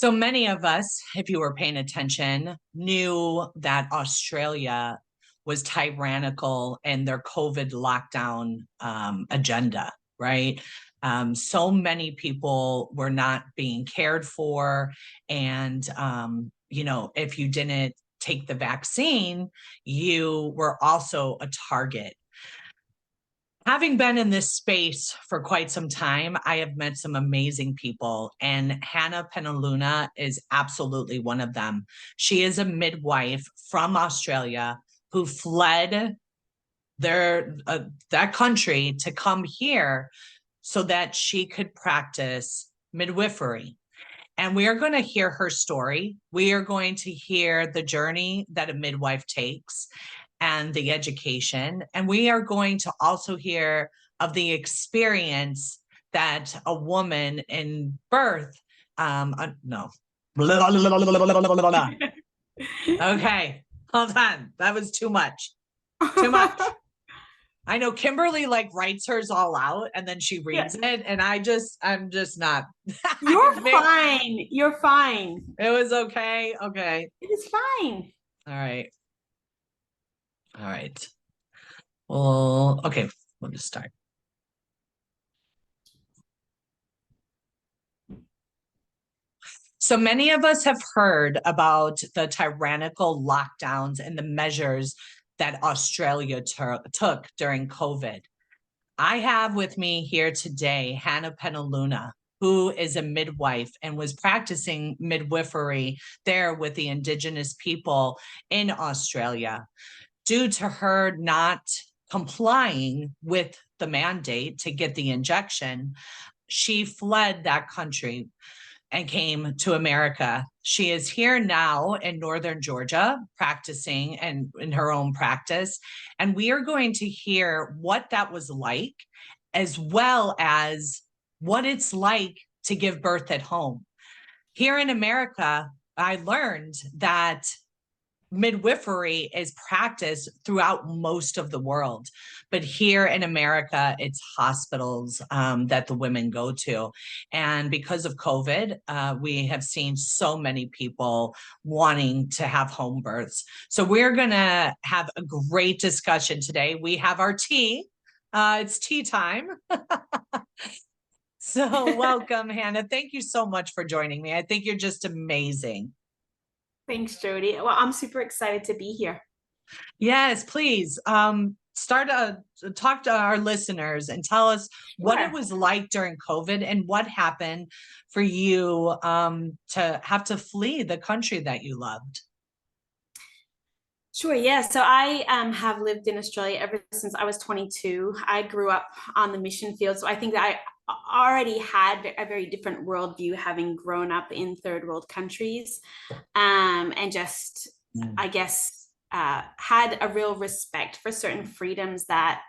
So many of us, if you were paying attention, knew that Australia was tyrannical in their COVID lockdown agenda, right? So many people were not being cared for. And, if you didn't take the vaccine, you were also a target. Having been in this space for quite some time, I have met some amazing people, and Hannah Penaluna is absolutely one of them. She is a midwife from Australia who fled that country to come here so that she could practice midwifery. And we are going to hear her story. We are going to hear the journey that a midwife takes and the education. And we are going to also hear of the experience that a woman in birth, no. Okay, hold on. That was too much. Too much. I know Kimberly writes hers all out and then she reads it, and I'm just not. You're fine. You're fine. It was okay. Okay. It is fine. All right. All right. Well, okay, we'll just start. So many of us have heard about the tyrannical lockdowns and the measures that Australia took during COVID. I have with me here today Hannah Penaluna, who is a midwife and was practicing midwifery there with the Indigenous people in Australia. Due to her not complying with the mandate to get the injection, she fled that country and came to America. She is here now in Northern Georgia, practicing and in her own practice. And we are going to hear what that was like, as well as what it's like to give birth at home. Here in America, I learned that midwifery is practiced throughout most of the world, but here in America, it's hospitals that the women go to. And because of COVID, we have seen so many people wanting to have home births. So we're going to have a great discussion today. We have our tea. It's tea time. So welcome, Hannah. Thank you so much for joining me. I think you're just amazing. Thanks, Jody. Well, I'm super excited to be here. Yes, please. Start to talk to our listeners and tell us what it was like during COVID and what happened for you to have to flee the country that you loved. Sure, yeah. So I have lived in Australia ever since I was 22. I grew up on the mission field. So I think that I already had a very different worldview having grown up in third world countries, and just, I guess, had a real respect for certain freedoms that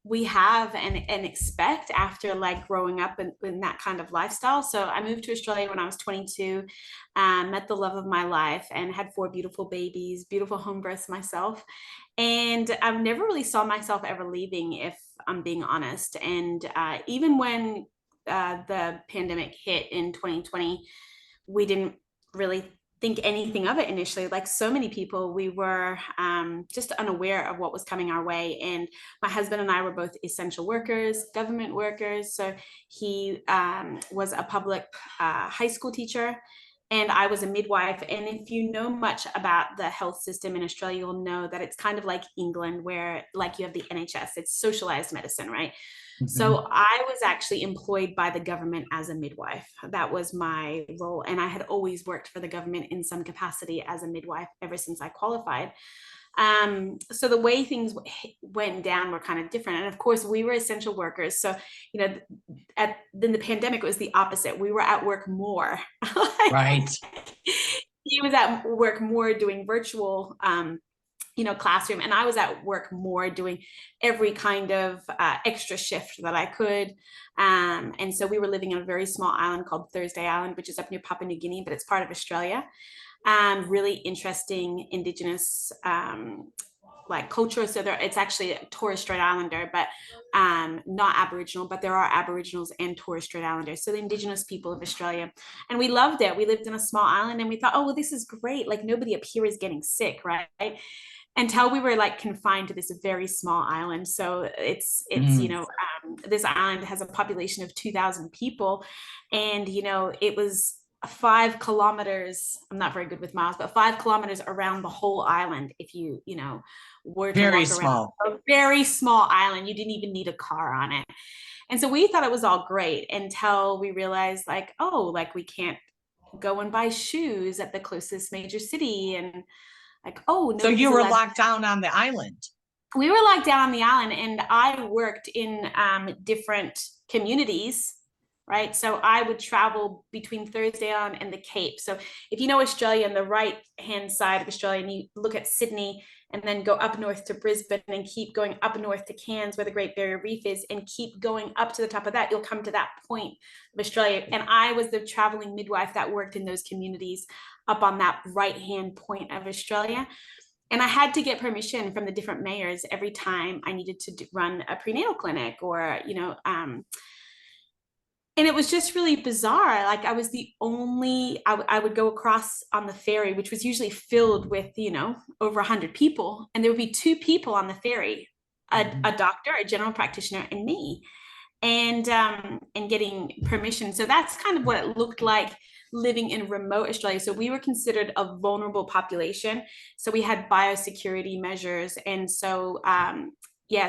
we have and expect after growing up in that kind of lifestyle. So I moved to Australia when I was 22, met the love of my life and had 4 beautiful babies, beautiful home births myself. And I never really saw myself ever leaving, if I'm being honest. And even when the pandemic hit in 2020, we didn't really think anything of it initially. Like so many people, we were just unaware of what was coming our way. And my husband and I were both essential workers, government workers. So he was a public high school teacher, and I was a midwife. And if you know much about the health system in Australia, you'll know that it's kind of like England, where you have the NHS, it's socialized medicine, right? So I was actually employed by the government as a midwife. That was my role. And I had always worked for the government in some capacity as a midwife ever since I qualified. So the way things went down were kind of different. And of course, we were essential workers. So, then the pandemic, it was the opposite. We were at work more. Right. He was at work more doing virtual classroom, and I was at work more doing every kind of extra shift that I could. And so we were living on a very small island called Thursday Island, which is up near Papua New Guinea, but it's part of Australia. Really interesting Indigenous like culture. So it's actually a Torres Strait Islander, but not Aboriginal, but there are Aboriginals and Torres Strait Islanders. So the Indigenous people of Australia. And we loved it. We lived in a small island and we thought, oh, well, this is great. Like nobody up here is getting sick, right? Until we were like confined to this very small island. So it's this island has a population of 2,000 people. And, it was 5 kilometers. I'm not very good with miles, but 5 kilometers around the whole island. If you were to Very walk around small. a very small island, you didn't even need a car on it. And so we thought it was all great until we realized like, oh, like we can't go and buy shoes at the closest major city. And like, oh, So you nobody's were allowed. locked down on the island. We were locked down on the island, and I worked in different communities, right? So I would travel between Thursday Island and the Cape. So if you know Australia, on the right hand side of Australia, and you look at Sydney and then go up north to Brisbane and keep going up north to Cairns where the Great Barrier Reef is, and keep going up to the top of that, you'll come to that point of Australia. And I was the traveling midwife that worked in those communities up on that right hand point of Australia. And I had to get permission from the different mayors every time I needed to run a prenatal clinic or, and it was just really bizarre. Like I was the only, I would go across on the ferry, which was usually filled with, over 100 people. And there would be 2 people on the ferry, a doctor, a general practitioner, and me. And getting permission. So that's kind of what it looked like living in remote Australia. So we were considered a vulnerable population. So we had biosecurity measures. And so,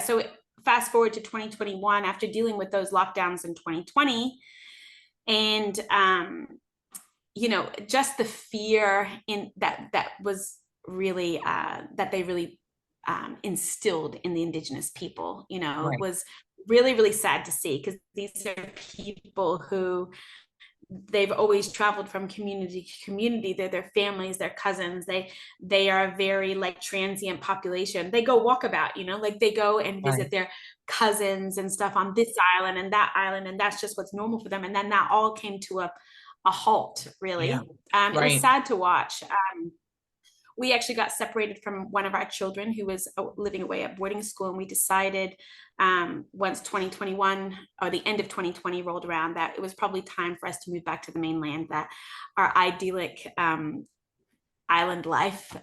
so fast forward to 2021, after dealing with those lockdowns in 2020, and, just the fear in that was really, that they really instilled in the Indigenous people, Right. was really, really sad to see, because these are people who they've always traveled from community to community. They're their families, their cousins. They are a very like transient population. They go walkabout, like they go and visit Right. their cousins and stuff on this island and that island, and that's just what's normal for them. And then that all came to a halt, really. Yeah. It was Right. sad to watch. We actually got separated from one of our children who was living away at boarding school, and we decided once 2021 or the end of 2020 rolled around that it was probably time for us to move back to the mainland, that our idyllic island life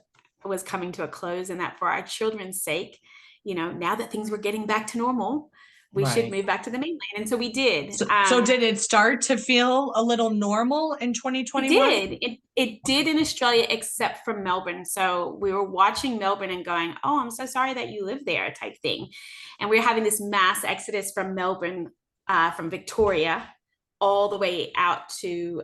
was coming to a close, and that for our children's sake, now that things were getting back to normal, we should Right. move back to the mainland. And so we did. So did it start to feel a little normal in 2021? It did in Australia, except for Melbourne. So we were watching Melbourne and going, oh, I'm so sorry that you live there, type thing. And we were having this mass exodus from Melbourne, from Victoria, all the way out to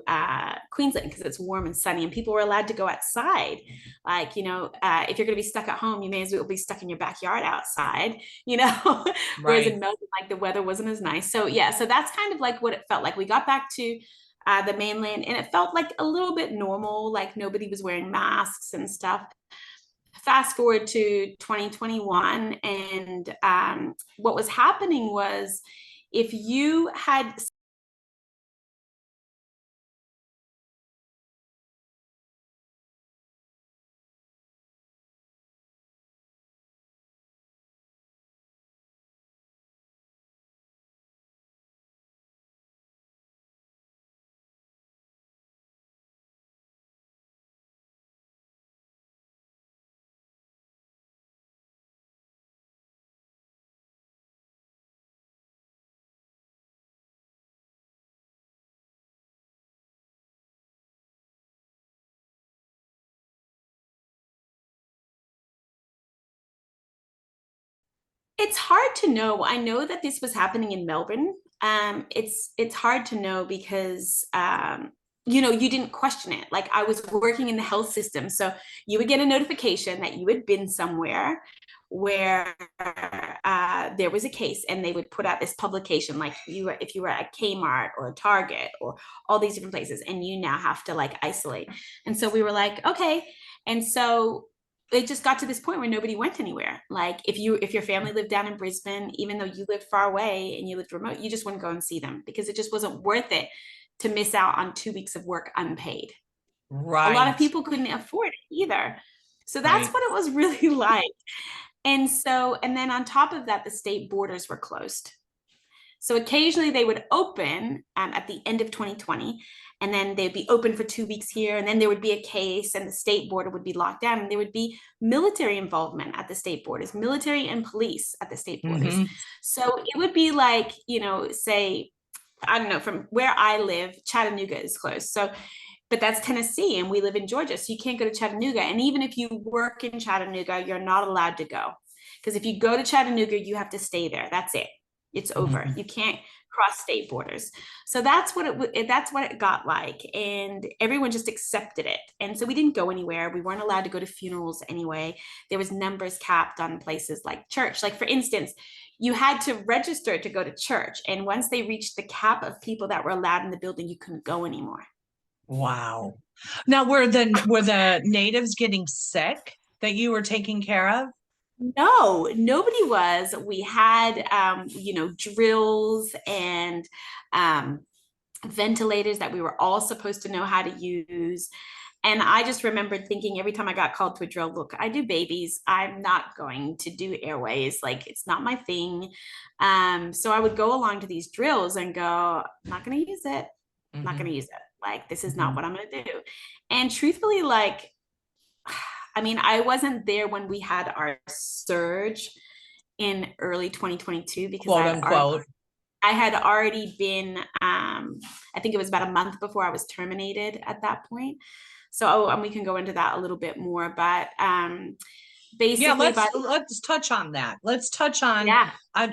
Queensland, because it's warm and sunny and people were allowed to go outside. Like, if you're going to be stuck at home, you may as well be stuck in your backyard outside, Right. Whereas in Melbourne, like the weather wasn't as nice. So yeah, so that's kind of like what it felt like. We got back to the mainland and it felt like a little bit normal, like nobody was wearing masks and stuff. Fast forward to 2021, and what was happening was, if you had It's hard to know. I know that this was happening in Melbourne. It's hard to know because you didn't question it. Like I was working in the health system, so you would get a notification that you had been somewhere where there was a case, and they would put out this publication, like if you were at Kmart or Target or all these different places, and you now have to like isolate. And so we were like, okay, and so it just got to this point where nobody went anywhere. Like if your family lived down in Brisbane, even though you lived far away and you lived remote, you just wouldn't go and see them because it just wasn't worth it to miss out on 2 weeks of work unpaid. Right. A lot of people couldn't afford it either. So that's what it was really like. And then on top of that, the state borders were closed. So occasionally they would open at the end of 2020, and then they'd be open for 2 weeks here, and then there would be a case, and the state border would be locked down, and there would be military involvement at the state borders, military and police at the state borders. Mm-hmm. So it would be like, say, I don't know, from where I live, Chattanooga is closed. So, but that's Tennessee, and we live in Georgia, so you can't go to Chattanooga. And even if you work in Chattanooga, you're not allowed to go, because if you go to Chattanooga, you have to stay there. That's it. It's over. Mm-hmm. You can't cross state borders. So that's what it got like, and everyone just accepted it. And so we didn't go anywhere. We weren't allowed to go to funerals anyway. There was numbers capped on places like church. Like, for instance, you had to register to go to church, and once they reached the cap of people that were allowed in the building, you couldn't go anymore. Wow. Now, were the natives getting sick that you were taking care of? No, nobody was. We had, drills and ventilators that we were all supposed to know how to use. And I just remembered thinking every time I got called to a drill, look, I do babies. I'm not going to do airways. Like, it's not my thing. So I would go along to these drills and go, I'm not going to use it. I'm not going to use it. Like, this is not what I'm going to do. And truthfully, like, I mean, I wasn't there when we had our surge in early 2022, because Quote unquote. I had already been, I think it was about a month before I was terminated at that point. So, and we can go into that a little bit more, but basically, let's touch on that. Let's touch on,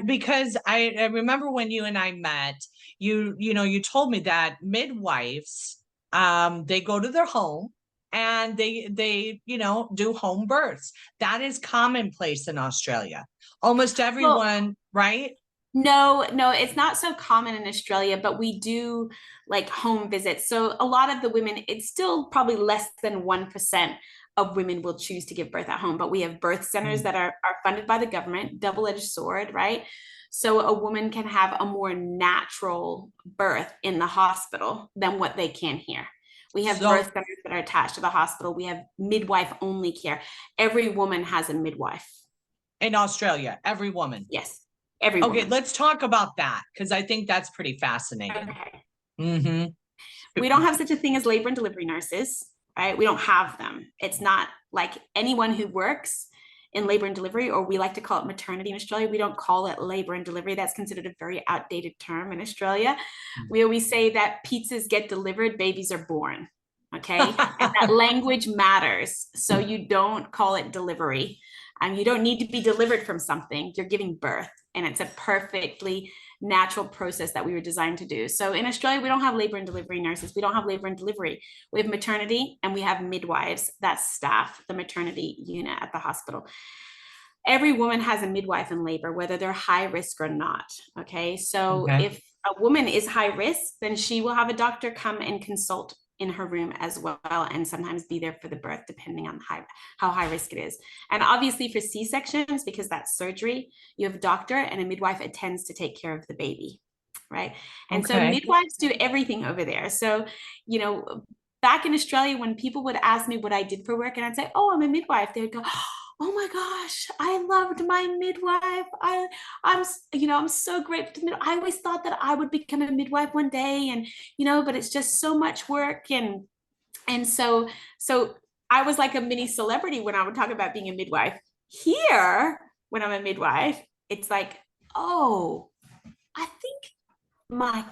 because I remember when you and I met, you told me that midwives, they go to their home and they do home births. That is commonplace in Australia. Almost everyone, right? No, it's not so common in Australia, but we do like home visits. So a lot of the women, it's still probably less than 1% of women will choose to give birth at home, but we have birth centers that are funded by the government, double-edged sword, right? So a woman can have a more natural birth in the hospital than what they can here. We have birth centers that are attached to the hospital. We have midwife only care. Every woman has a midwife. In Australia, every woman. Yes. Every woman. Okay, let's talk about that, because I think that's pretty fascinating. Okay. Mm-hmm. We don't have such a thing as labor and delivery nurses, right? We don't have them. It's not like anyone who works in labor and delivery, or we like to call it maternity in Australia. We don't call it labor and delivery. That's considered a very outdated term in Australia. We always say that pizzas get delivered, babies are born. Okay. And that language matters. So you don't call it delivery. You don't need to be delivered from something. You're giving birth, and it's a perfectly natural process that we were designed to do. So in Australia, we don't have labor and delivery nurses. We don't have labor and delivery. We have maternity, and we have midwives that staff the maternity unit at the hospital. Every woman has a midwife in labor, whether they're high risk or not. Okay. So if a woman is high risk, then she will have a doctor come and consult in her room as well, and sometimes be there for the birth, depending on how high risk it is. And obviously for C-sections, because that's surgery, you have a doctor and a midwife attends to take care of the baby, right? And so midwives do everything over there. So, back in Australia, when people would ask me what I did for work, and I'd say, oh, I'm a midwife, they would go, oh my gosh, I loved my midwife. I'm so grateful to I always thought that I would become a midwife one day, and but it's just so much work, and so I was like a mini celebrity when I would talk about being a midwife. Here, when I'm a midwife, it's like, oh, I think my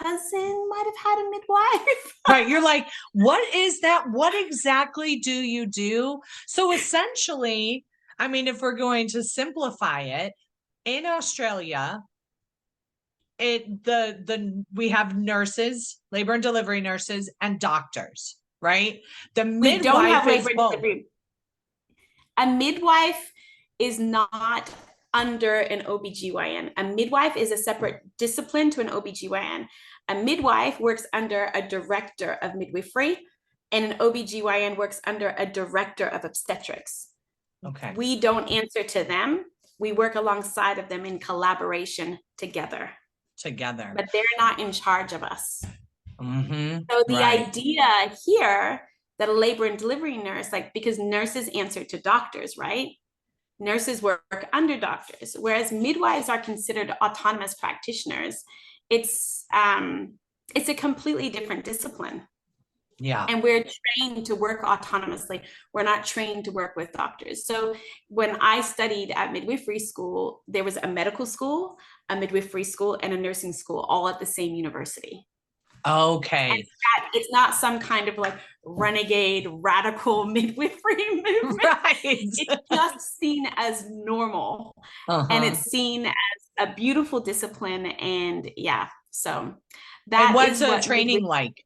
cousin might have had a midwife. Right. You're like, what is that? What exactly do you do? So essentially, I mean, if we're going to simplify it, in Australia, we have nurses, labor and delivery nurses, and doctors, right? The midwife, we don't have labor and delivery. A midwife is not under an OBGYN. A midwife is a separate discipline to an OBGYN. A midwife works under a director of midwifery, and an OBGYN works under a director of obstetrics. Okay. We don't answer to them. We work alongside of them in collaboration together. But they're not in charge of us. So the idea here that a labor and delivery nurse, because nurses answer to doctors, right? nurses work under doctors, whereas midwives are considered autonomous practitioners. It's it's a completely different discipline. Yeah. And we're trained to work autonomously. We're not trained to work with doctors. So when I studied at midwifery school, there was a medical school, a midwifery school, and a nursing school all at the same university. And Okay. it's not some kind of like renegade radical midwifery movement. Right. It's just seen as normal, and Uh-huh. it's seen as a beautiful discipline. And yeah, so And that what's is a what training like?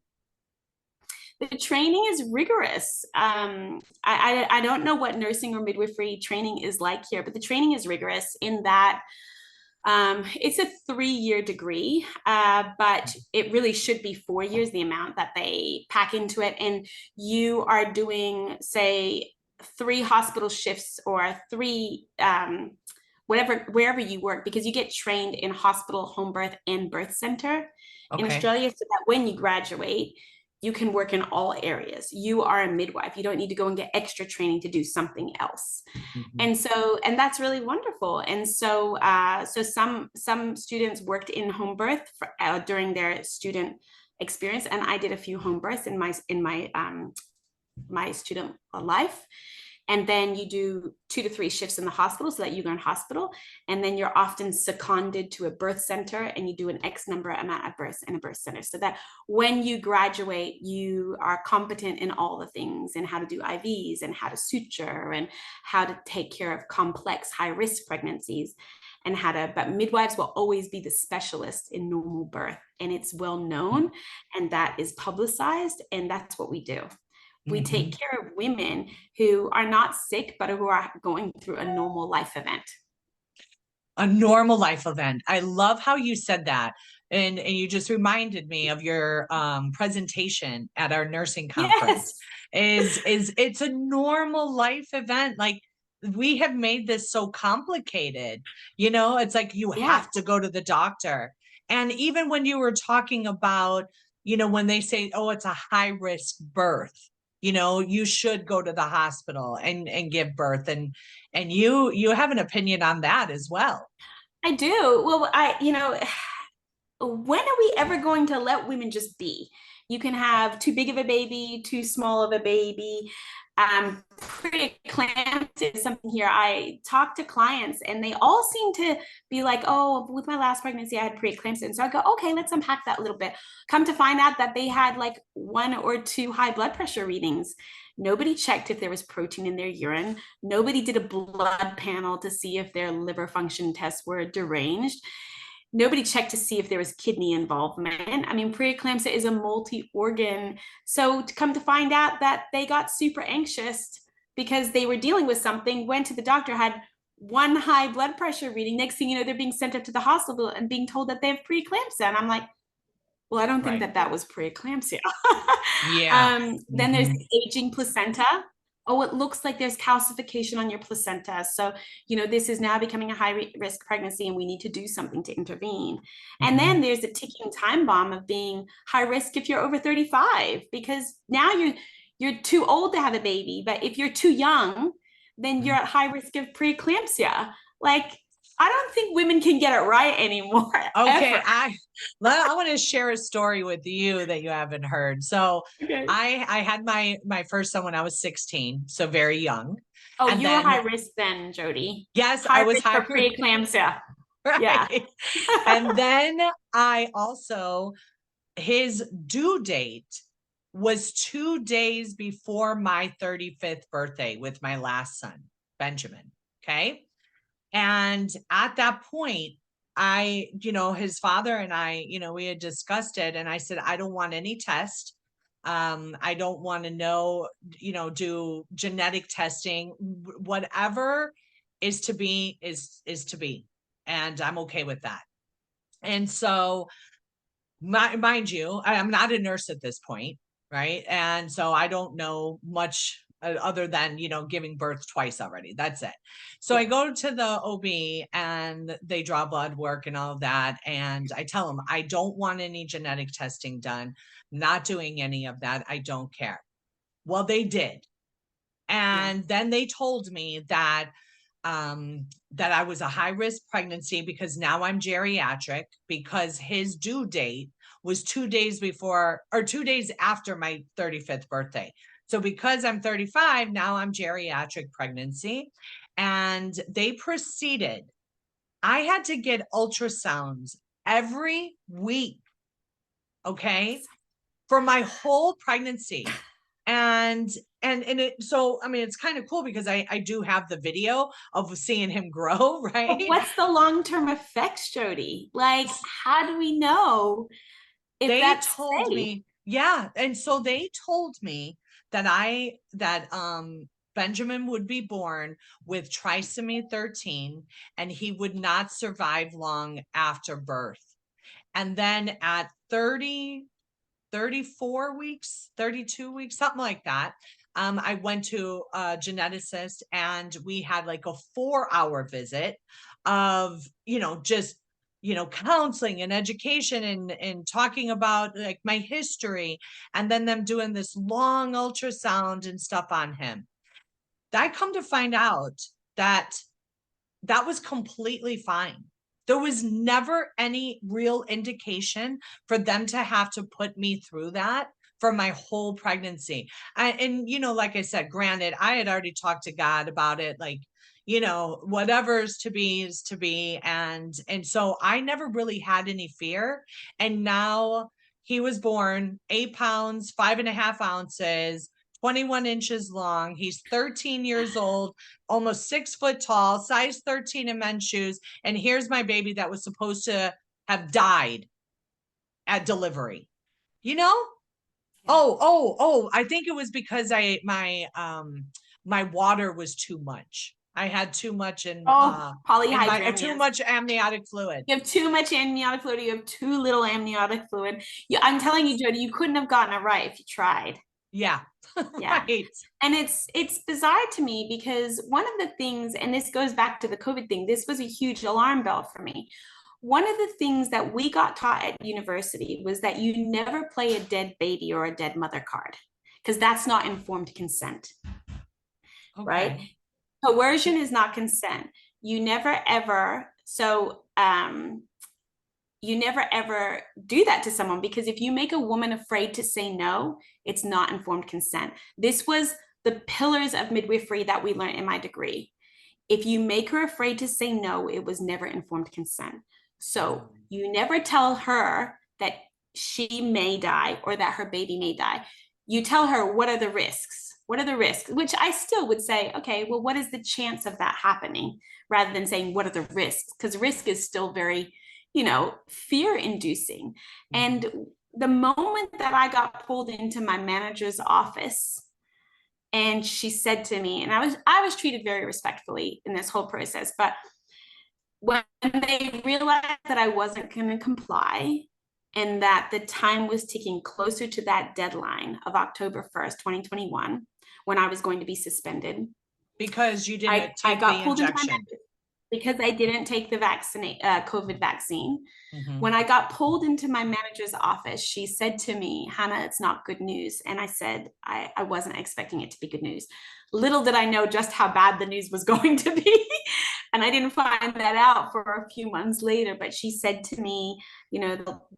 the training is rigorous. I don't know what nursing or midwifery training is like here, but the training is rigorous in that it's a 3-year degree, but it really should be 4 years, the amount that they pack into it. And you are doing, say, 3 hospital shifts or 3 whatever, wherever you work, because you get trained in hospital, home birth, and birth center in Okay. Australia, so that when you graduate, you can work in all areas. You are a midwife. You don't need to go and get extra training to do something else. Mhm. And so, and that's really wonderful. And so so some students worked in home birth during their student experience, and I did a few home births in my student life. And then you do 2 to 3 shifts in the hospital so that you learn hospital. And then you're often seconded to a birth center, and you do an X number amount of births in a birth center, so that when you graduate, you are competent in all the things, and how to do IVs and how to suture and how to take care of complex high risk pregnancies, and how to, but midwives will always be the specialist in normal birth. And it's well known, and that is publicized, and that's what we do. We Mhm. take care of women who are not sick, but who are going through a normal life event. A normal life event. I love how you said that. And you just reminded me of your presentation at our nursing conference. Yes. Is it's a normal life event. Like, we have made this so complicated. It's like you Yeah. have to go to the doctor. And even when you were talking about, when they say, oh, it's a high risk birth, you should go to the hospital and give birth. And you have an opinion on that as well. I do. Well, when are we ever going to let women just be? You can have too big of a baby, too small of a baby. Preeclampsia is something here. I talk to clients, and they all seem to be like, oh, with my last pregnancy, I had preeclampsia. And so I go, okay, let's unpack that a little bit. Come to find out that they had like 1 or 2 high blood pressure readings. Nobody checked if there was protein in their urine. Nobody did a blood panel to see if their liver function tests were deranged. Nobody checked to see if there was kidney involvement. I mean, preeclampsia is a multi-organ. So to come to find out that they got super anxious because they were dealing with something, went to the doctor, had 1 high blood pressure reading. Next thing you know, they're being sent up to the hospital and being told that they have preeclampsia. And I'm like, well, I don't think Right. that was preeclampsia. Yeah. Then there's Hmm. the aging placenta. Oh, it looks like there's calcification on your placenta. So, this is now becoming a high risk pregnancy, and we need to do something to intervene. And Hmm. then there's a ticking time bomb of being high risk if you're over 35, because now you're too old to have a baby. But if you're too young, then you're at high risk of preeclampsia. Like, I don't think women can get it right anymore, Okay, ever. I want to share a story with you that you haven't heard. So Okay. I had my first son when I was 16, so very young. Oh, And you were high then, risk then, Jody. yes, I High was risk for hired. preeclampsia. Yeah. Right. And then I also, his due date was 2 days before my 35th birthday with my last son, Benjamin. Okay. And at that point, his father and I, we had discussed it, and I said, I don't want any test. I don't want to know, do genetic testing. Whatever is to be is to be. And I'm okay with that. And so, mind you, I'm not a nurse at this point, right? And so I don't know much other than, giving birth twice already. That's it. So I Yeah. go to the OB, and they draw blood work and all of that. And I tell them, I don't want any genetic testing done, not doing any of that. I don't care. Well, they did. Yeah. And then they told me that that I was a high risk pregnancy because now I'm geriatric, because his due date was 2 days before or 2 days after my 35th birthday. So because I'm 35, now I'm geriatric pregnancy. And they proceeded. I had to get ultrasounds every week, okay, for my whole pregnancy. And so I mean, it's kind of cool because I do have the video of seeing him grow, right? What's the long-term effects, Jody? Like, how do we know if They that's told safe? me, yeah, and so they told me that Benjamin would be born with trisomy 13 and he would not survive long after birth. And then at 30, 34 weeks, 32 weeks, something like that. I went to a geneticist and we had like a 4-hour visit of, just, counseling and education and talking about like my history, and then them doing this long ultrasound and stuff on him. I come to find out that that was completely fine. There was never any real indication for them to have to put me through that for my whole pregnancy. And like I said, granted, I had already talked to God about it, like, whatever's to be is to be. And so I never really had any fear. And now he was born 8 pounds, 5.5 ounces, 21 inches long. He's 13 years old, almost 6 foot tall, size 13 in men's shoes. And here's my baby that was supposed to have died at delivery, you know? Yeah. Oh, I think it was because my water was too much. I had too much in too Polyhydramnios. much amniotic fluid. You have too much amniotic fluid. You have too little amniotic fluid. I'm telling you, Jody, you couldn't have gotten it right if you tried. Yeah. Yeah. Right. And it's bizarre to me because one of the things, and this goes back to the COVID thing, this was a huge alarm bell for me. One of the things that we got taught at university was that you never play a dead baby or a dead mother card because that's not informed consent. Okay. Right? Coercion is not consent. You never ever, you never ever do that to someone, because if you make a woman afraid to say no, it's not informed consent. This was the pillars of midwifery that we learned in my degree. If you make her afraid to say no, it was never informed consent. So you never tell her that she may die or that her baby may die. You tell her, what are the risks? What are the risks? Which I still would say, okay, well, what is the chance of that happening? Rather than saying, what are the risks? Because risk is still very, fear inducing. And the moment that I got pulled into my manager's office, and she said to me, and I was treated very respectfully in this whole process, but when they realized that I wasn't going to comply and that the time was ticking closer to that deadline of October 1st, 2021, when I was going to be suspended. Because you didn't take the injection. Because I didn't take the COVID vaccine. When I got pulled into my manager's office, she said to me, Hannah, it's not good news. And I said, I wasn't expecting it to be good news. Little did I know just how bad the news was going to be. And I didn't find that out for a few months later. But she said to me,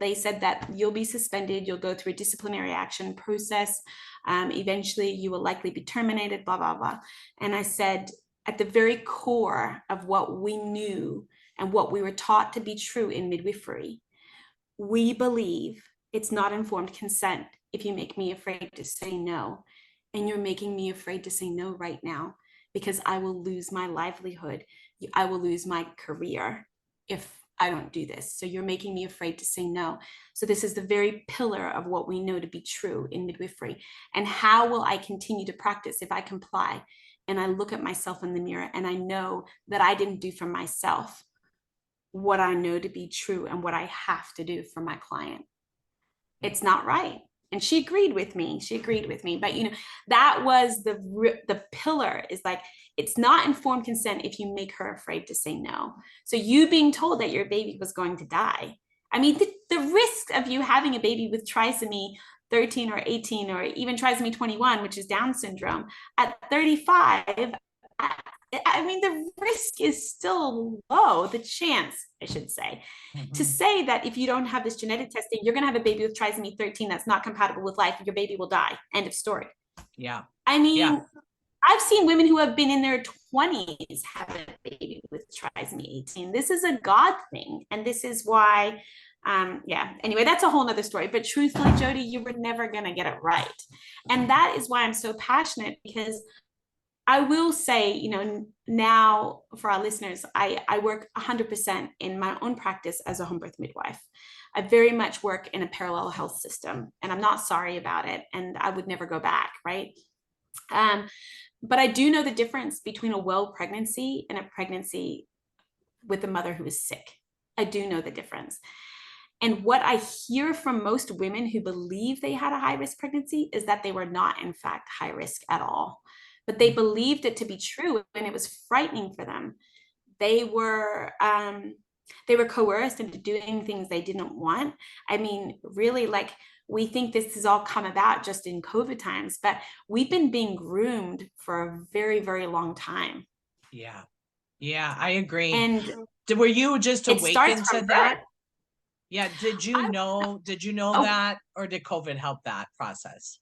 they said that you'll be suspended, you'll go through a disciplinary action process. Eventually, you will likely be terminated, blah, blah, blah. And I said, at the very core of what we knew and what we were taught to be true in midwifery, we believe it's not informed consent if you make me afraid to say no. And you're making me afraid to say no right now, because I will lose my livelihood. I will lose my career if I don't do this. So you're making me afraid to say no. So this is the very pillar of what we know to be true in midwifery. And how will I continue to practice if I comply? And I look at myself in the mirror and I know that I didn't do for myself what I know to be true and what I have to do for my client. It's not right. And she agreed with me. But that was the pillar, is like, it's not informed consent if you make her afraid to say no. So you being told that your baby was going to die. I mean, the risk of you having a baby with trisomy 13 or 18 or even trisomy 21, which is Down syndrome, at 35, I mean, the risk is still low, the chance, I should say, to Mhm. say that if you don't have this genetic testing, you're going to have a baby with trisomy 13 that's not compatible with life, your baby will die. End of story. Yeah. I Yeah. mean, I've seen women who have been in their 20s have a baby with trisomy 18. This is a God thing. And this is why, yeah, anyway, that's a whole nother story. But truthfully, Jody, you were never going to get it right. And that is why I'm so passionate, because I will say, you know, now for our listeners, I work 100% in my own practice as a home birth midwife. I very much work in a parallel health system, and I'm not sorry about it. And I would never go back, right? Um, but I do know the difference between a well pregnancy and a pregnancy with a mother who is sick. I do know the difference. And what I hear from most women who believe they had a high risk pregnancy is that they were not, in fact, high risk at all. But they believed it to be true, and it was frightening for them. They were they were coerced into doing things they didn't want. I mean, really, like, we think this has all come about just in COVID times, but we've been being groomed for a very, very long time. Yeah. Yeah, I agree. And Were you just it starts awakened to from birth. that? Yeah, I, did you know oh, that, or did COVID help that process?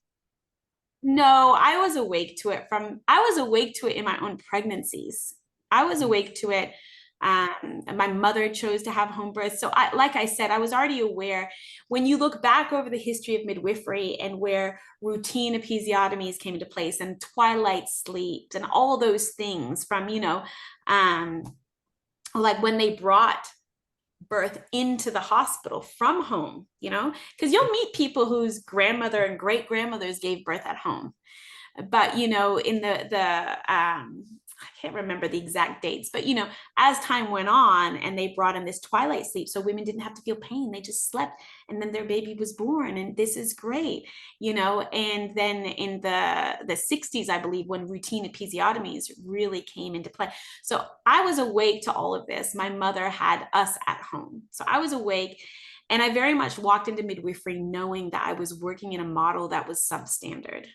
no, I was awake to it in my own pregnancies. I was awake to it. My mother chose to have home birth. So like I said, I was already aware. When you look back over the history of midwifery and where routine episiotomies came into place and twilight sleep and all those things from, um, like when they brought birth into the hospital from home, because you'll meet people whose grandmother and great grandmothers gave birth at home. But in the I can't remember the exact dates, but as time went on and they brought in this twilight sleep, so women didn't have to feel pain, they just slept, and then their baby was born, and this is great. And then in the 60s, I believe, when routine episiotomies really came into play. So I was awake to all of this. My mother had us at home, so I was awake. And I very much walked into midwifery knowing that I was working in a model that was substandard.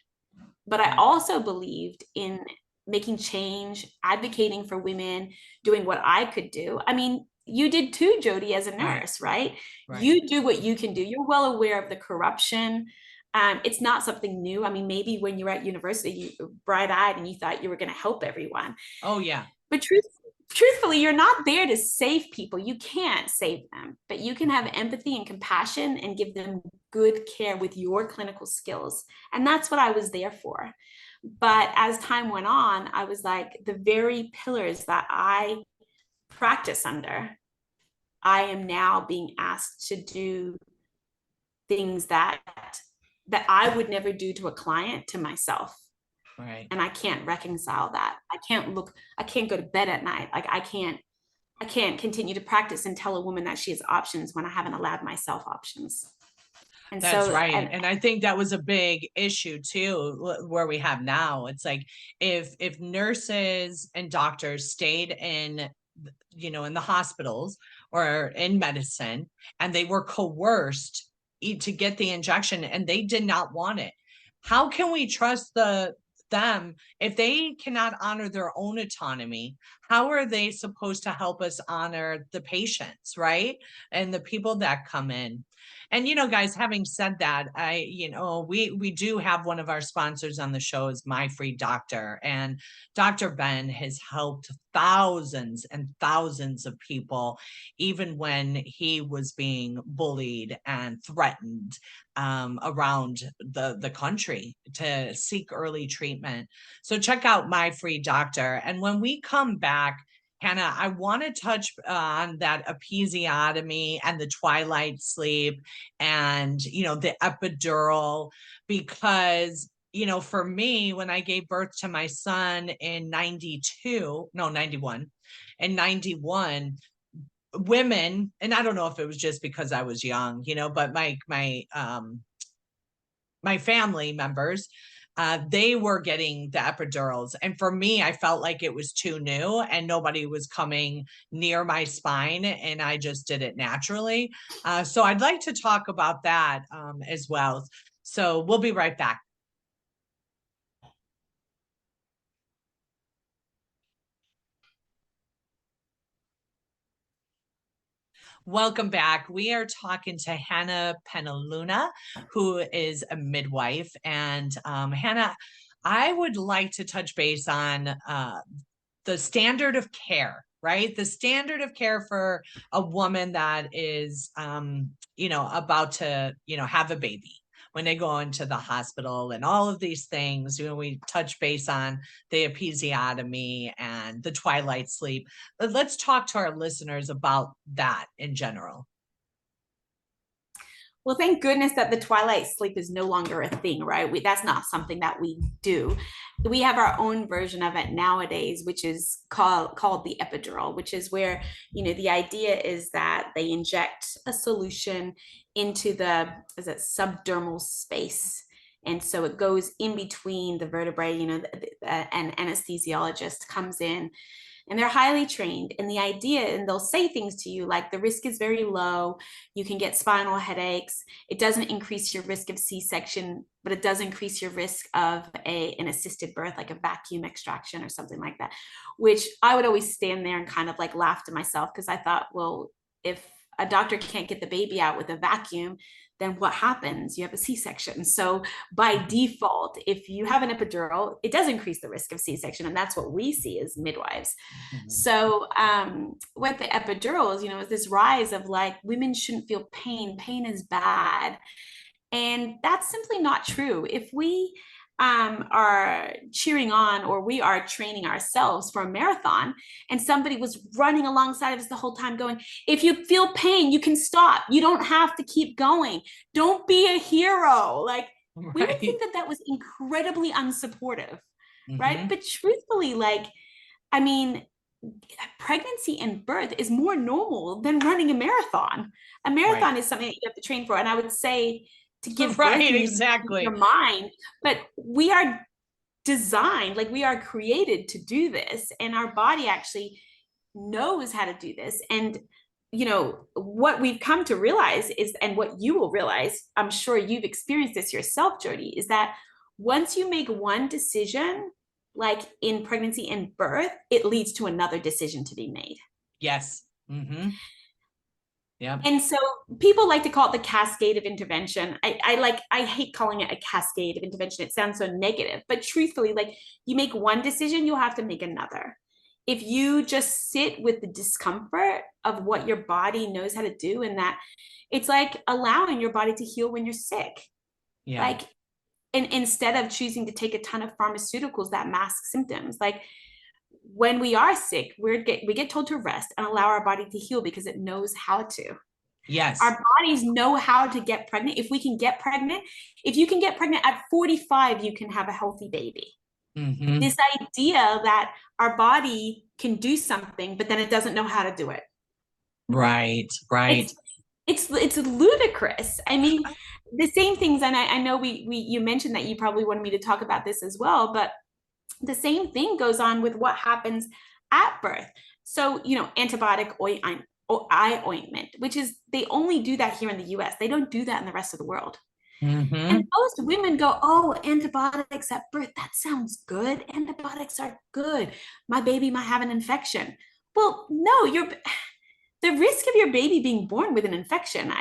But I Mm. also believed in making change, advocating for women, doing what I could do. I mean, you did too, Jody, as a Right, nurse, right? right. You do what you can do. You're well aware of the corruption. It's not something new. I mean, maybe when you were at university, you were bright-eyed and you thought you were going to help everyone. Oh yeah. But truthfully, you're not there to save people. You can't save them, but you can have empathy and compassion and give them good care with your clinical skills. And that's what I was there for. But as time went on, I was like, the very pillars that I practice under, I am now being asked to do things that I would never do to a client, to myself. Right. And I can't reconcile that. I can't go to bed at night. Like I can't continue to practice and tell a woman that she has options when I haven't allowed myself options. And That's so, right. and And I think that was a big issue too, where we have now. It's like if nurses and doctors stayed in, in the hospitals or in medicine, and they were coerced to get the injection and they did not want it, how can we trust them if they cannot honor their own autonomy? How are they supposed to help us honor the patients, right? And the people that come in. And guys, having said that, we do have one of our sponsors on the show is My Free Doctor, and Dr. Ben has helped thousands and thousands of people, even when he was being bullied and threatened around the country, to seek early treatment. So check out My Free Doctor. And when we come back, Hannah, I want to touch on that episiotomy and the twilight sleep and, the epidural, because, for me, when I gave birth to my son in 92, no, 91, in 91, women, and I don't know if it was just because I was young, but my family members, they were getting the epidurals. And for me, I felt like it was too new and nobody was coming near my spine, and I just did it naturally. So I'd like to talk about that as well. So we'll be right back. Welcome back. We are talking to Hannah Penaluna, who is a midwife. And Hannah, I would like to touch base on the standard of care, right? The standard of care for a woman that is, about to, have a baby when they go into the hospital and all of these things. We touch base on the episiotomy and the twilight sleep. But let's talk to our listeners about that in general. Well, thank goodness that the twilight sleep is no longer a thing, right? That's not something that we do. We have our own version of it nowadays, which is called the epidural, which is where, the idea is that they inject a solution into the subdermal space. And so it goes in between the vertebrae, an anesthesiologist comes in and they're highly trained. And the idea, and they'll say things to you like the risk is very low. You can get spinal headaches. It doesn't increase your risk of C-section, but it does increase your risk of an assisted birth, like a vacuum extraction or something like that, which I would always stand there and kind of like laugh to myself because I thought, well, if a doctor can't get the baby out with a vacuum, then what happens? You have a C-section. So by default, if you have an epidural, it does increase the risk of C-section. And that's what we see as midwives. Mm-hmm. So with the epidurals, is this rise of like, women shouldn't feel pain. Pain is bad. And that's simply not true. If we are cheering on, or we are training ourselves for a marathon, and somebody was running alongside of us the whole time going, if you feel pain, you can stop. You don't have to keep going. Don't be a hero. Like, right. We would think that that was incredibly unsupportive, mm-hmm. right? But truthfully, pregnancy and birth is more normal than running a marathon. A marathon is something that you have to train for. And I would say, to give birth exactly your mind, but we are designed, like we are created to do this, and our body actually knows how to do this. And what we've come to realize is, and what you will realize, I'm sure you've experienced this yourself, Jody, is that once you make one decision, like in pregnancy and birth, it leads to another decision to be made. Yes. Mm-hmm. Yeah. And so people like to call it the cascade of intervention. I hate calling it a cascade of intervention. It sounds so negative, but truthfully, like you make one decision, you'll have to make another. If you just sit with the discomfort of what your body knows how to do, and that it's like allowing your body to heal when you're sick. Yeah. Like, and instead of choosing to take a ton of pharmaceuticals that mask symptoms, like when we are sick, we get told to rest and allow our body to heal because it knows how to. Yes. Our bodies know how to get pregnant. If we can get pregnant, if you can get pregnant at 45, you can have a healthy baby. Mm-hmm. This idea that our body can do something, but then it doesn't know how to do it. Right. It's ludicrous. I mean, the same things, and I know you mentioned that you probably wanted me to talk about this as well, but the same thing goes on with what happens at birth. So, antibiotic eye ointment, which is, they only do that here in the US. They don't do that in the rest of the world. Mm-hmm. And most women go, oh, antibiotics at birth, that sounds good. Antibiotics are good. My baby might have an infection. Well, no, the risk of your baby being born with an infection,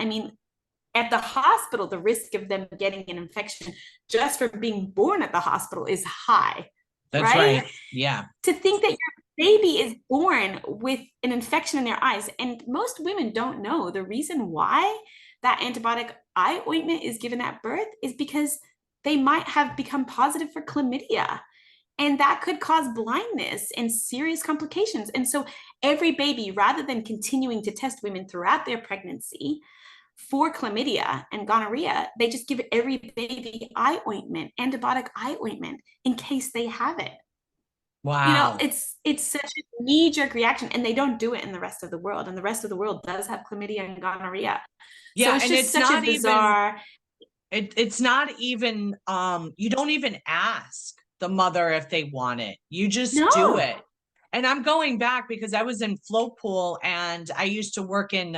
at the hospital, the risk of them getting an infection just for being born at the hospital is high. That's right. Yeah. To think that your baby is born with an infection in their eyes. And most women don't know the reason why that antibiotic eye ointment is given at birth is because they might have become positive for chlamydia. And that could cause blindness and serious complications. And so every baby, rather than continuing to test women throughout their pregnancy for chlamydia and gonorrhea, they just give every baby antibiotic eye ointment in case they have it. Wow. It's such a knee-jerk reaction, and they don't do it in the rest of the world. And the rest of the world does have chlamydia and gonorrhea. Yeah, so it's such a bizarre. It's not even you don't even ask the mother if they want it. You just do it. And I'm going back because I was in float pool and I used to work in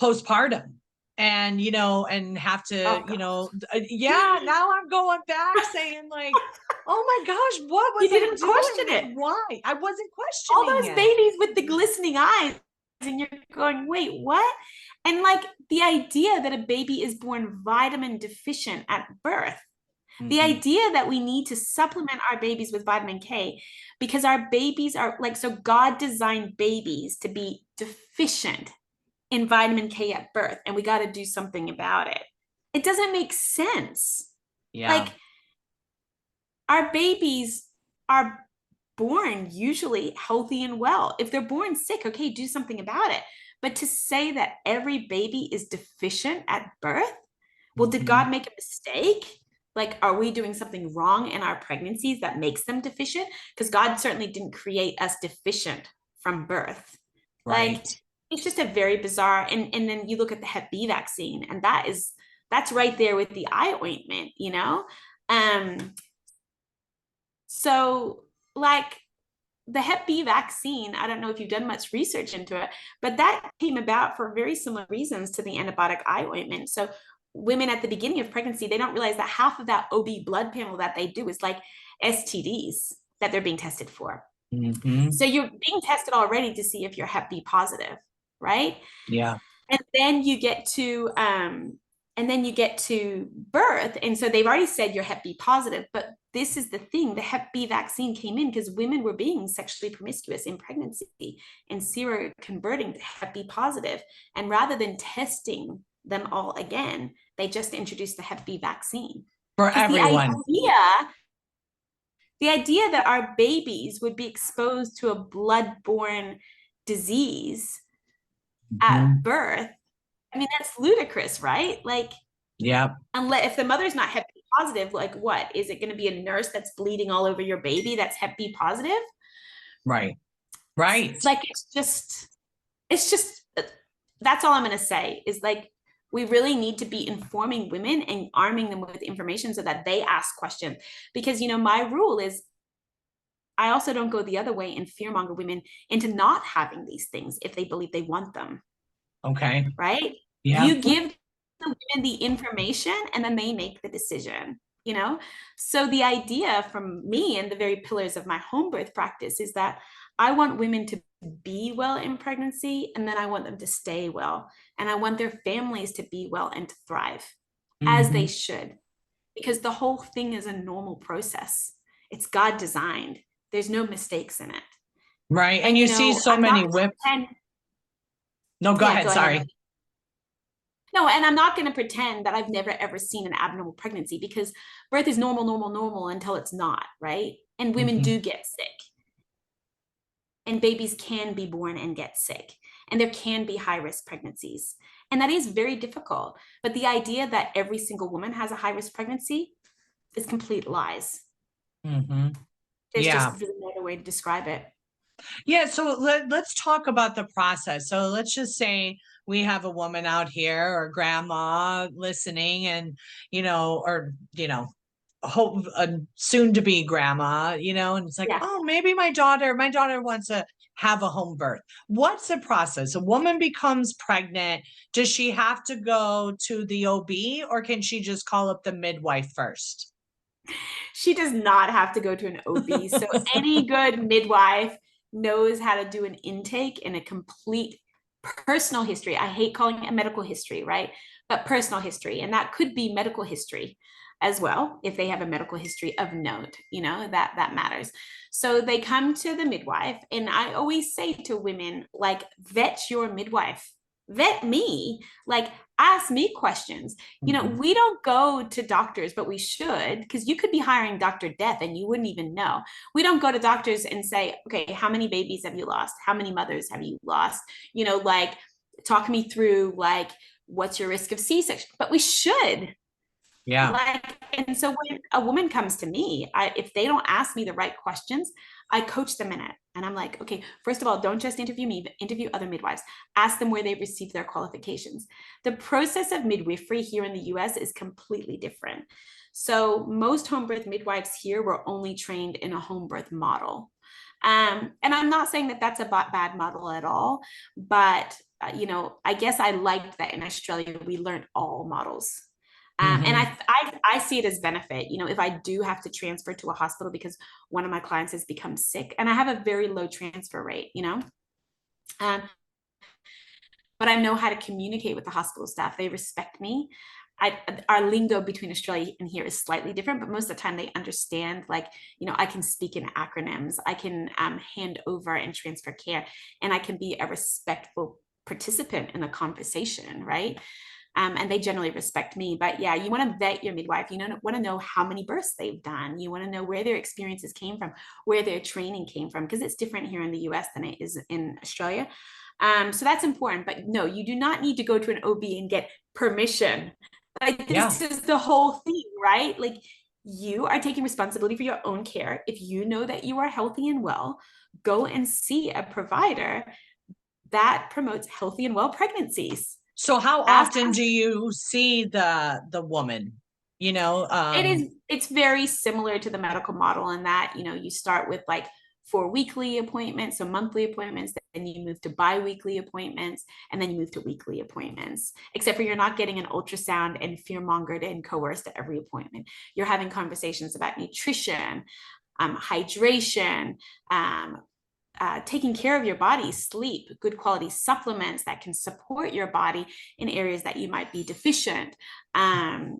postpartum, and and have to now I'm going back saying like, oh my gosh, what was you didn't question it? Why? I wasn't questioning all those babies with the glistening eyes and you're going, wait, what? And like the idea that a baby is born vitamin deficient at birth, the idea that we need to supplement our babies with vitamin K because our babies are like, so God designed babies to be deficient in vitamin K at birth, and we got to do something about it. It doesn't make sense. Yeah. Like, our babies are born usually healthy and well. If they're born sick, okay, do something about it. But to say that every baby is deficient at birth, well, did God make a mistake? Like, are we doing something wrong in our pregnancies that makes them deficient? Because God certainly didn't create us deficient from birth. Right. Like, it's just a very bizarre. And then you look at the Hep B vaccine, and that's right there with the eye ointment, you know? So like the Hep B vaccine, I don't know if you've done much research into it, but that came about for very similar reasons to the antibiotic eye ointment. So women at the beginning of pregnancy, they don't realize that half of that OB blood panel that they do is like STDs that they're being tested for. So you're being tested already to see if you're Hep B positive, right? Yeah. And then you get to birth, and so they've already said you're Hep B positive. But this is the thing: the Hep B vaccine came in because women were being sexually promiscuous in pregnancy and seroconverting to Hep B positive. And rather than testing them all again, they just introduced the Hep B vaccine For everyone. The idea that our babies would be exposed to a blood-borne disease at birth, I mean, that's ludicrous, right? Like, yeah. Unless if the mother's not Hep B positive, like what? Is it going to be a nurse that's bleeding all over your baby that's Hep B positive? Right. Right. Like, it's just, that's all I'm going to say is like, we really need to be informing women and arming them with information so that they ask questions. Because, you know, my rule is I also don't go the other way and fearmonger women into not having these things if they believe they want them. Okay. Right? Yeah. You give the women the information and then they make the decision, you know? So the idea from me and the very pillars of my home birth practice is that I want women to be well in pregnancy, and then I want them to stay well. And I want their families to be well and to thrive as they should, because the whole thing is a normal process. It's God designed. There's no mistakes in it. Right. And you see so many women. No, go ahead. Sorry. No, and I'm not going to pretend that I've never ever seen an abnormal pregnancy, because birth is normal until it's not, right? And women do get sick. And babies can be born and get sick. And there can be high-risk pregnancies. And that is very difficult. But the idea that every single woman has a high-risk pregnancy is complete lies. There's just really no other way to describe it. Yeah, so let's talk about the process. So let's just say we have a woman out here or grandma listening, and, you know, or, you know, hope a soon to be grandma, you know, and it's like, oh, maybe my daughter wants to have a home birth. What's the process? A woman becomes pregnant. Does she have to go to the OB, or can she just call up the midwife first? She does not have to go to an OB. So any good midwife knows how to do an intake and a complete personal history. I hate calling it a medical history, right? But personal history. And that could be medical history as well, if they have a medical history of note, you know, that matters. So they come to the midwife, and I always say to women, like, vet your midwife, vet me, like, ask me questions. You know, we don't go to doctors, but we should, because you could be hiring Dr. Death and you wouldn't even know. We don't go to doctors and say, okay, how many babies have you lost? How many mothers have you lost? You know, like, talk me through, like, what's your risk of C-section? But we should. Yeah. Like, and so when a woman comes to me, if they don't ask me the right questions, I coach them in it. And I'm like, okay, first of all, don't just interview me, but interview other midwives. Ask them where they received their qualifications. The process of midwifery here in the US is completely different. So most home birth midwives here were only trained in a home birth model. And I'm not saying that that's a bad model at all, but you know, I guess I liked that in Australia, we learned all models. And I see it as benefit. You know, if I do have to transfer to a hospital because one of my clients has become sick, and I have a very low transfer rate, you know, but I know how to communicate with the hospital staff. They respect me. Our lingo between Australia and here is slightly different, but most of the time they understand, like, I can speak in acronyms, I can hand over and transfer care, and I can be a respectful participant in the conversation, right? And they generally respect me. But yeah, you want to vet your midwife. You want to know how many births they've done. You want to know where their experiences came from, where their training came from, because it's different here in the US than it is in Australia. So that's important. But no, you do not need to go to an OB and get permission. Like, Yeah. this is the whole thing, right? Like, you are taking responsibility for your own care. If you know that you are healthy and well, go and see a provider that promotes healthy and well pregnancies. So how Ask often do you see the woman? You know, it's very similar to the medical model in that, you start with like 4 weekly appointments, so monthly appointments, then you move to bi-weekly appointments, and then you move to weekly appointments, except for you're not getting an ultrasound and fear-mongered and coerced at every appointment. You're having conversations about nutrition, hydration, taking care of your body, sleep, good quality supplements that can support your body in areas that you might be deficient. A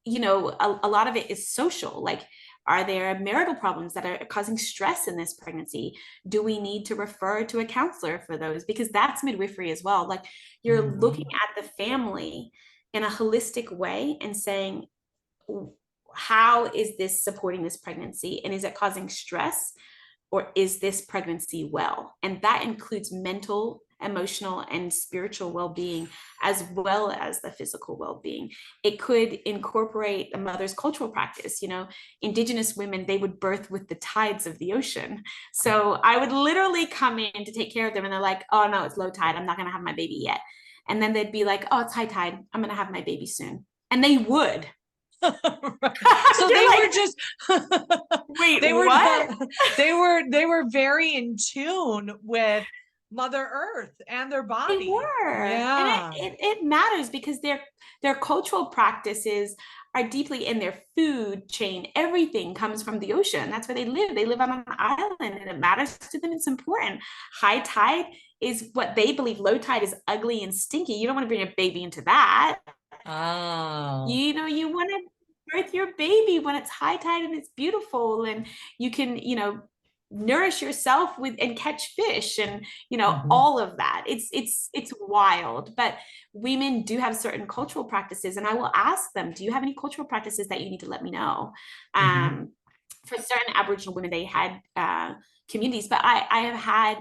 lot of it is social. Like, are there marital problems that are causing stress in this pregnancy? Do we need to refer to a counselor for those? Because that's midwifery as well. Like, you're looking at the family in a holistic way and saying, how is this supporting this pregnancy? And is it causing stress? Or is this pregnancy well? And that includes mental, emotional, and spiritual well-being, as well as the physical well-being. It could incorporate a mother's cultural practice. Indigenous women, they would birth with the tides of the ocean. So I would literally come in to take care of them, and they're like, oh no, it's low tide, I'm not gonna have my baby yet. And then they'd be like, oh, it's high tide, I'm gonna have my baby soon. And they would. So they like, were just wait, they were what? they were very in tune with Mother Earth and their They body. were. Yeah. And it matters because their cultural practices are deeply in their food chain. Everything comes from the ocean. That's where they live. They live on an island, and it matters to them. It's important. High tide is what they believe. Low tide is ugly and stinky. You don't want to bring a baby into that. Oh. You want to birth your baby when it's high tide and it's beautiful, and you can, nourish yourself with and catch fish, and all of that. It's wild. But women do have certain cultural practices, and I will ask them, do you have any cultural practices that you need to let me know? For certain Aboriginal women, they had communities, but I have had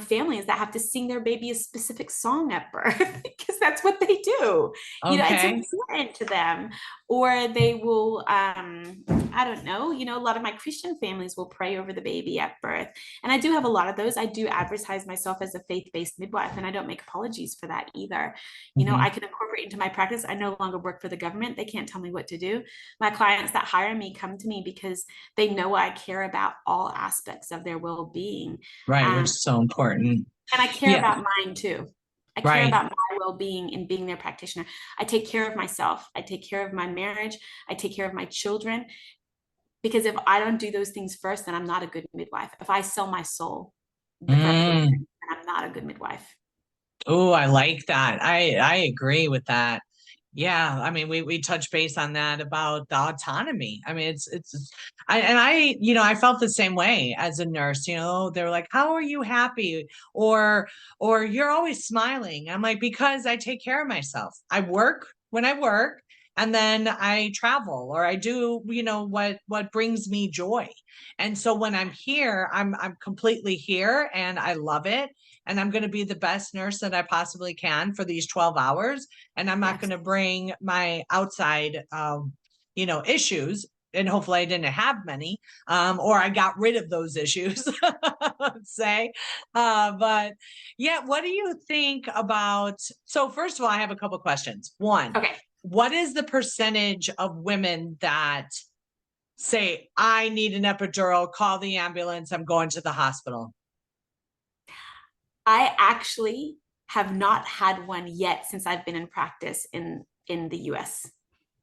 families that have to sing their baby a specific song at birth because that's what they do. It's important to them. Or they will, I don't know, a lot of my Christian families will pray over the baby at birth. And I do have a lot of those. I do advertise myself as a faith-based midwife, and I don't make apologies for that either. I can incorporate into my practice. I no longer work for the government. They can't tell me what to do. My clients that hire me come to me because they know I care about all aspects of their well-being. Right, which is so important. And I care about mine too. I care Right. about my well-being in being their practitioner. I take care of myself. I take care of my marriage. I take care of my children. Because if I don't do those things first, then I'm not a good midwife. If I sell my soul before then I'm not a good midwife. Oh, I like that. I agree with that. Yeah, I mean, we touch base on that about the autonomy. I mean, I felt the same way as a nurse. They were like, "How are you happy?" or "You're always smiling." I'm like, because I take care of myself. I work when I work, and then I travel, or I do, what brings me joy. And so when I'm here, I'm completely here, and I love it. And I'm going to be the best nurse that I possibly can for these 12 hours. And I'm not going to bring my outside, issues. And hopefully I didn't have many, or I got rid of those issues, let's say. But yeah, what do you think about, so first of all, I have a couple questions. One, okay. What is the percentage of women that say, I need an epidural, call the ambulance, I'm going to the hospital? I actually have not had one yet since I've been in practice in the US.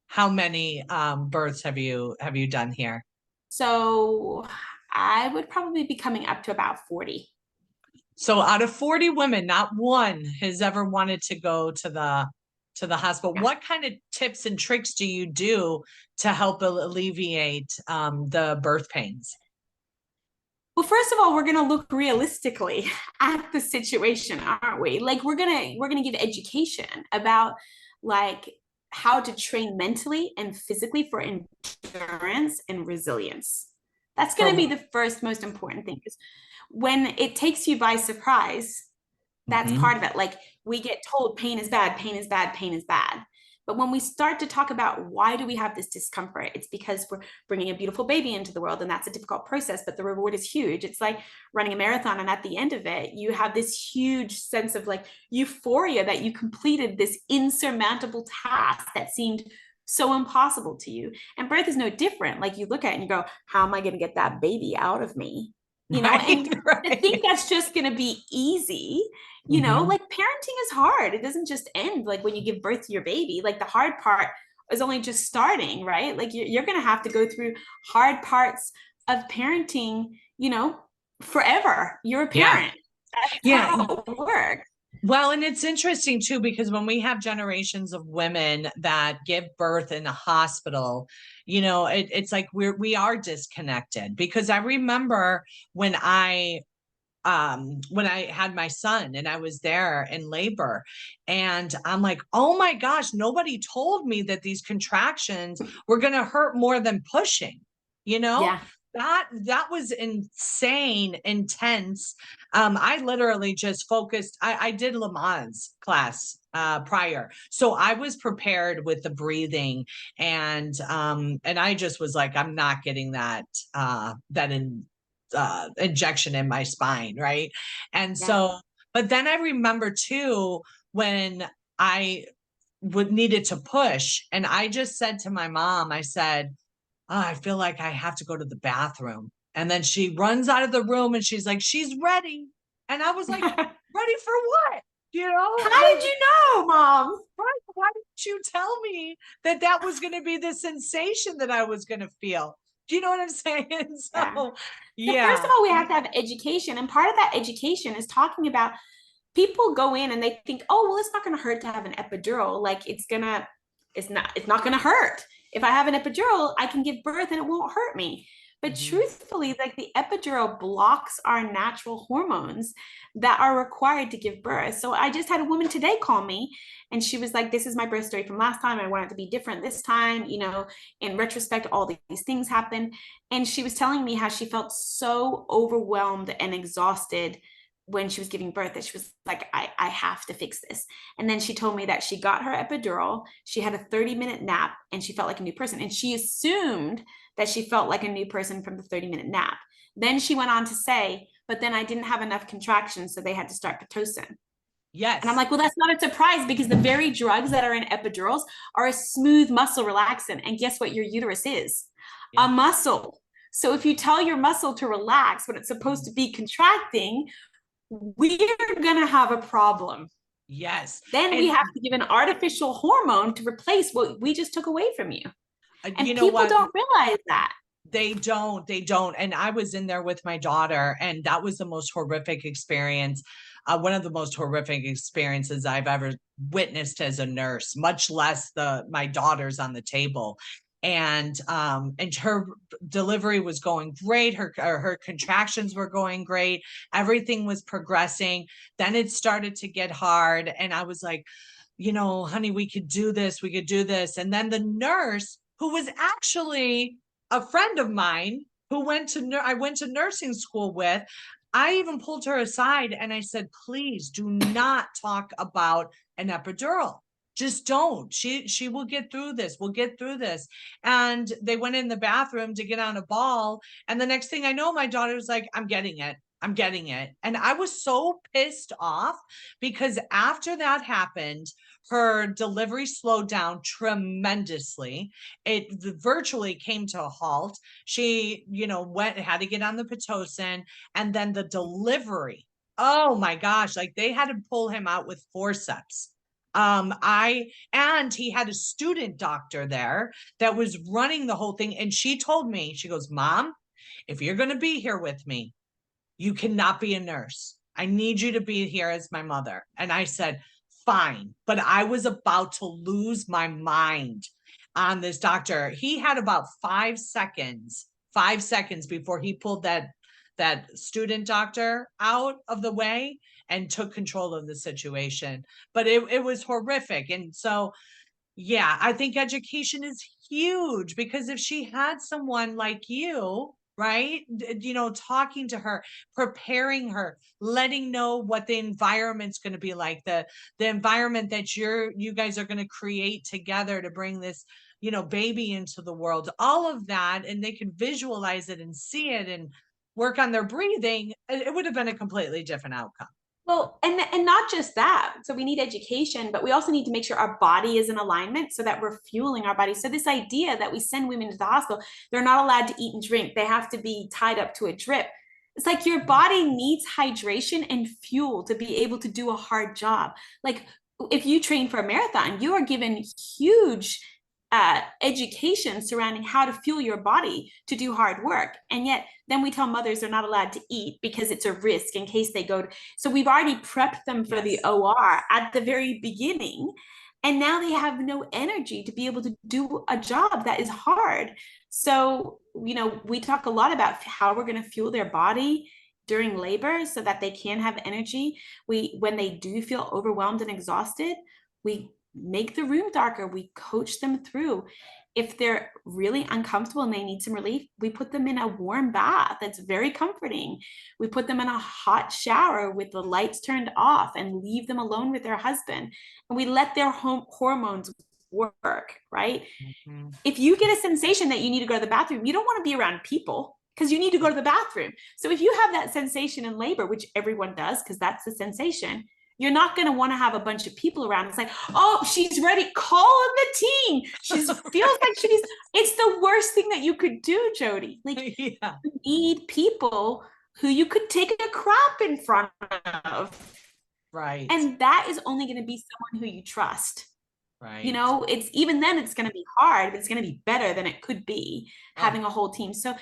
How many births have you done here? So I would probably be coming up to about 40. So out of 40 women, not one has ever wanted to go to the hospital. Yeah. What kind of tips and tricks do you do to help alleviate the birth pains? Well, first of all, we're going to look realistically at the situation, aren't we? Like we're going to give education about like how to train mentally and physically for endurance and resilience. That's going to be For the first most important thing is when it takes you by surprise, that's Mhm. part of it. Like we get told pain is bad, pain is bad, pain is bad. But when we start to talk about why do we have this discomfort, it's because we're bringing a beautiful baby into the world, and that's a difficult process, but the reward is huge. It's like running a marathon, and at the end of it, you have this huge sense of like euphoria that you completed this insurmountable task that seemed so impossible to you. And birth is no different. Like you look at it and you go, how am I going to get that baby out of me? You know, Right, and to think right. that's just going to be easy, you know, Mhm. like parenting is hard. It doesn't just end like when you give birth to your baby. Like the hard part is only just starting, right? Like you're going to have to go through hard parts of parenting, you know, forever. You're a Yeah. parent. That's Yeah. how it works. Well, and it's interesting too, because when we have generations of women that give birth in a hospital, it's like we are disconnected. Because I remember when I had my son and I was there in labor, and I'm like, oh my gosh, nobody told me that these contractions were going to hurt more than pushing, you know? Yeah. That was insane, intense. I literally just focused. I did Lamaze class prior, so I was prepared with the breathing, and I just was like, I'm not getting that injection in my spine, right? And Yeah. so, but then I remember too when I would needed to push, and I just said to my mom, I said, oh, I feel like I have to go to the bathroom. And then she runs out of the room and she's like, she's ready. And I was like, ready for what? How did you know, mom? Why didn't you tell me that that was going to be the sensation that I was going to feel? Do you know what I'm saying? Yeah. So, So first yeah. of all, we have to have education, and part of that education is talking about people go in and they think, oh, well, it's not going to hurt to have an epidural. Like it's not going to hurt. If I have an epidural, I can give birth and it won't hurt me. But Mhm. truthfully, like the epidural blocks our natural hormones that are required to give birth. So I just had a woman today call me and she was like, this is my birth story from last time. I want it to be different this time. You know, in retrospect, all these things happened. And she was telling me how she felt so overwhelmed and exhausted when she was giving birth that she was like, I have to fix this. And then she told me that she got her epidural, she had a 30-minute nap, and she felt like a new person. And she assumed that she felt like a new person from the 30-minute nap. Then she went on to say, but then I didn't have enough contractions, so they had to start Pitocin. And I'm Yes. like, well, that's not a surprise because the very drugs that are in epidurals are a smooth muscle relaxant. And guess what your uterus is? A Yeah. muscle. So if you tell your muscle to relax when it's supposed to be contracting, we're going to have a problem. Yes. Then we And have to give an artificial hormone to replace what we just took away from you. you And know people what? don't realize that. They don't. And I was in there with my daughter, and that was the most horrific experience. One of the most horrific experiences I've ever witnessed as a nurse, much less my daughter's on the table. And her delivery was going great. Her contractions were going great. Everything was progressing. Then it started to get hard. And I was like, honey, we could do this. We could do this. And then the nurse, who was actually a friend of mine I went to nursing school with, I even pulled her aside and I said, please do not talk about an epidural. Just don't. She will get through this. We'll get through this. And they went in the bathroom to get on a ball. And the next thing I know, my daughter's like, I'm getting it. I'm getting it. And I was so pissed off because after that happened, her delivery slowed down tremendously. It virtually came to a halt. She, had to get on the Pitocin, and then the delivery. Oh my gosh, like they had to pull him out with forceps. And he had a student doctor there that was running the whole thing. And she told me, she goes, Mom, if you're going to be here with me, you cannot be a nurse. I need you to be here as my mother. And I said, fine. But I was about to lose my mind on this doctor. He had about 5 seconds before he pulled that student doctor out of the way and took control of the situation. But it was horrific. And so, yeah, I think education is huge, because if she had someone like you, right, talking to her, preparing her, letting know what the environment's going to be like, the environment that you guys are going to create together to bring this, baby into the world, all of that, and they could visualize it and see it and work on their breathing, it would have been a completely different outcome. Well, and not just that. So we need education, but we also need to make sure our body is in alignment so that we're fueling our body. So this idea that we send women to the hospital, they're not allowed to eat and drink. They have to be tied up to a drip. It's like your body needs hydration and fuel to be able to do a hard job. Like if you train for a marathon, you are given huge education surrounding how to fuel your body to do hard work. And yet then we tell mothers they're not allowed to eat because it's a risk in case they go to, so we've already prepped them for the OR at the very beginning. And now they have no energy to be able to do a job that is hard. So, we talk a lot about how we're going to fuel their body during labor so that they can have energy. When they do feel overwhelmed and exhausted, we make the room darker. We coach them through. If they're really uncomfortable and they need some relief, we put them in a warm bath that's very comforting. We put them in a hot shower with the lights turned off and leave them alone with their husband. And we let their hormones work, right? Mm-hmm. If you get a sensation that you need to go to the bathroom, you don't want to be around people because you need to go to the bathroom. So if you have that sensation in labor, which everyone does, because that's the sensation, you're not going to want to have a bunch of people around. It's like, oh, she's ready. Call in the team. She feels like it's the worst thing that you could do, Jody. Like, you need people who you could take a crap in front of. Right. And that is only going to be someone who you trust. Right. It's even then it's going to be hard, but it's going to be better than it could be having a whole team. So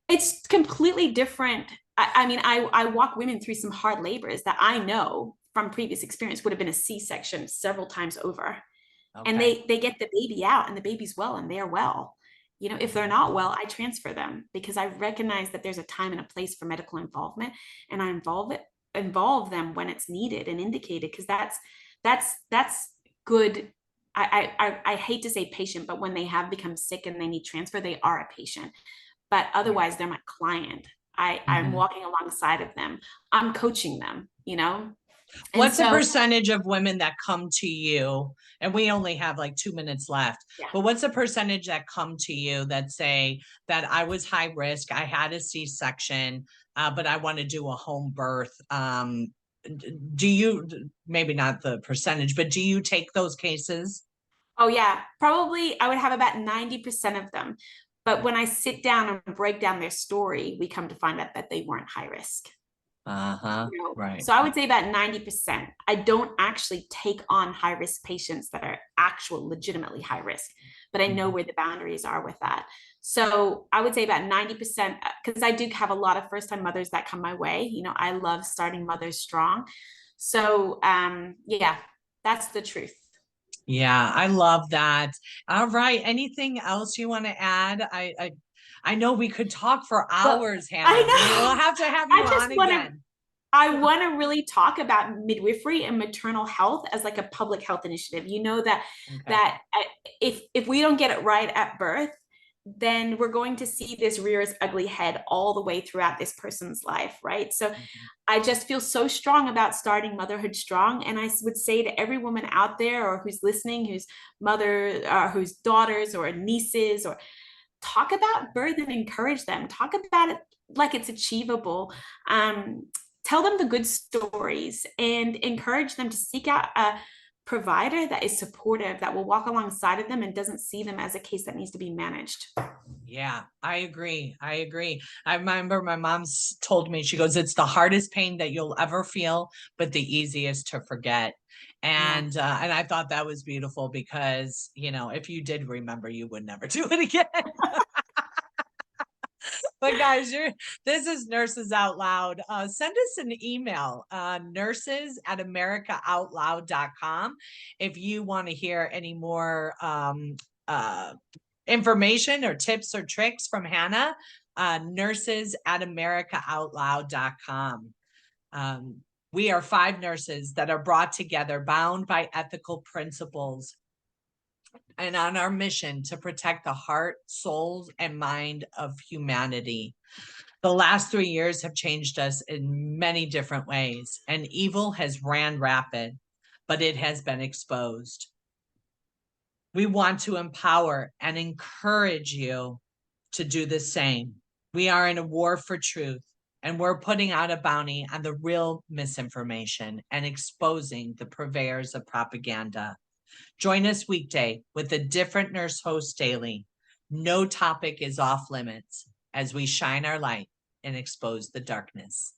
it's completely different. I walk women through some hard labors that I know from previous experience would have been a C-section several times over. Okay. And they get the baby out and the baby's well and they're well. If they're not well, I transfer them because I recognize that there's a time and a place for medical involvement, and I involve them when it's needed and indicated, because that's good. I hate to say patient, but when they have become sick and they need transfer, they are a patient. But otherwise, they're my client. I'm walking alongside of them. I'm coaching them, What's the percentage of women that come to you? And we only have like 2 minutes left, but what's the percentage that come to you that say that I was high risk, I had a C-section, but I want to do a home birth? Do you, maybe not the percentage, but do you take those cases? Oh yeah, probably I would have about 90% of them. But when I sit down and break down their story, we come to find out that they weren't high risk. Right. So I would say about 90%. I don't actually take on high risk patients that are actual legitimately high risk, but I know where the boundaries are with that. So I would say about 90%, because I do have a lot of first time mothers that come my way. I love starting mothers strong. So yeah, that's the truth. Yeah, I love that. All right. Anything else you want to add? I know we could talk for hours, Hannah. I know. We'll have to have you on again. I want to really talk about midwifery and maternal health as like a public health initiative. That if we don't get it right at birth, then we're going to see this rear its ugly head all the way throughout this person's life, right? So I just feel so strong about starting motherhood strong. And I would say to every woman out there or who's listening, whose mother, whose daughters or nieces, or talk about birth and encourage them. Talk about it like it's achievable. Tell them the good stories and encourage them to seek out a provider that is supportive, that will walk alongside of them and doesn't see them as a case that needs to be managed. Yeah, I agree. I remember my mom told me, she goes, it's the hardest pain that you'll ever feel, but the easiest to forget. And and I thought that was beautiful because, if you did remember, you would never do it again. But guys, this is Nurses Out Loud. Send us an email, nurses@americaoutloud.com, if you want to hear any more information or tips or tricks from Hannah. Nurses@americaoutloud.com. We are 5 nurses that are brought together, bound by ethical principles, and on our mission to protect the heart, souls, and mind of humanity. The last 3 years have changed us in many different ways, and evil has ran rapid, but it has been exposed. We want to empower and encourage you to do the same. We are in a war for truth, and we're putting out a bounty on the real misinformation and exposing the purveyors of propaganda. Join us weekday with a different nurse host daily. No topic is off limits as we shine our light and expose the darkness.